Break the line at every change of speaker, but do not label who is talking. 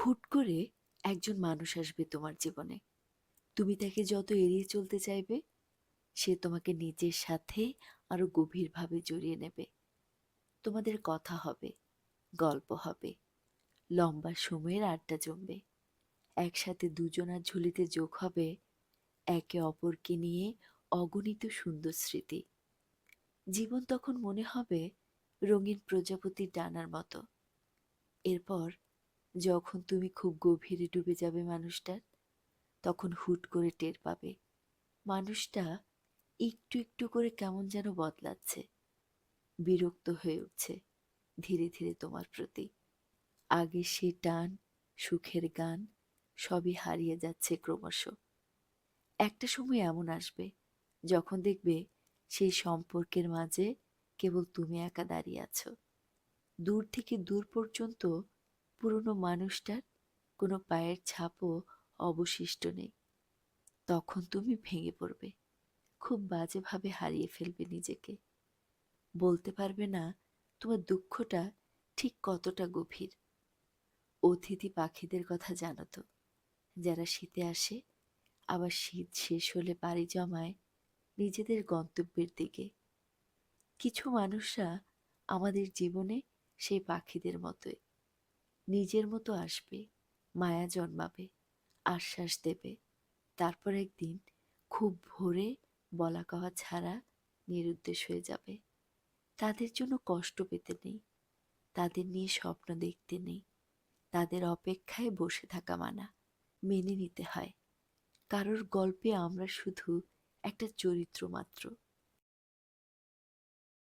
হুট করে একজন মানুষ আসবে তোমার জীবনে। তুমি তাকে যত এড়িয়ে চলতে চাইবে, সে তোমাকে নিজের সাথে আরো গভীরভাবে জড়িয়ে নেবে। তোমাদের কথা হবে, গল্প হবে, লম্বা সময়ের আড্ডা জমবে। একসাথে দুজনার ঝুলিতে যোগ হবে একে অপরকে নিয়ে অগণিত সুন্দর স্মৃতি। জীবন তখন মনে হবে রঙিন প্রজাপতির ডানার মতো। এরপর যখন তুমি খুব গভীরে ডুবে যাবে মানুষটার, তখন হুট করে টের পাবে মানুষটা একটু একটু করে কেমন যেন বদলাচ্ছে, বিরক্ত হয়ে উঠছে ধীরে ধীরে তোমার প্রতি। আগে সে টান, সুখের গান সবই হারিয়ে যাচ্ছে ক্রমশ। একটা সময় এমন আসবে যখন দেখবে সেই সম্পর্কের মাঝে কেবল তুমি একা দাঁড়িয়ে আছো। দূর থেকে দূর পর্যন্ত পুরনো মানুষটার কোনো পায়ের ছাপও অবশিষ্ট নেই। তখন তুমি ভেঙে পড়বে, খুব বাজেভাবে হারিয়ে ফেলবে নিজেকে। বলতে পারবে না তোমার দুঃখটা ঠিক কতটা গভীর। অতিথি পাখিদের কথা জানো তো, যারা শীতে আসে আবার শীত শেষ হলে পাড়ি জমায় নিজেদের গন্তব্যের দিকে। কিছু মানুষরা আমাদের জীবনে সেই পাখিদের মতোই, নিজের মতো আসবে, মায়া জন্মাবে, আশ্বাস দেবে, তারপর একদিন খুব ভোরে বলা কওয়া ছাড়া নিরুদ্দেশ হয়ে যাবে। তাদের জন্য কষ্ট পেতে নেই, তাদের নিয়ে স্বপ্ন দেখতে নেই, তাদের অপেক্ষায় বসে থাকা মানা, মেনে নিতে হয়। কারোর গল্পে আমরা শুধু একটা চরিত্র মাত্র।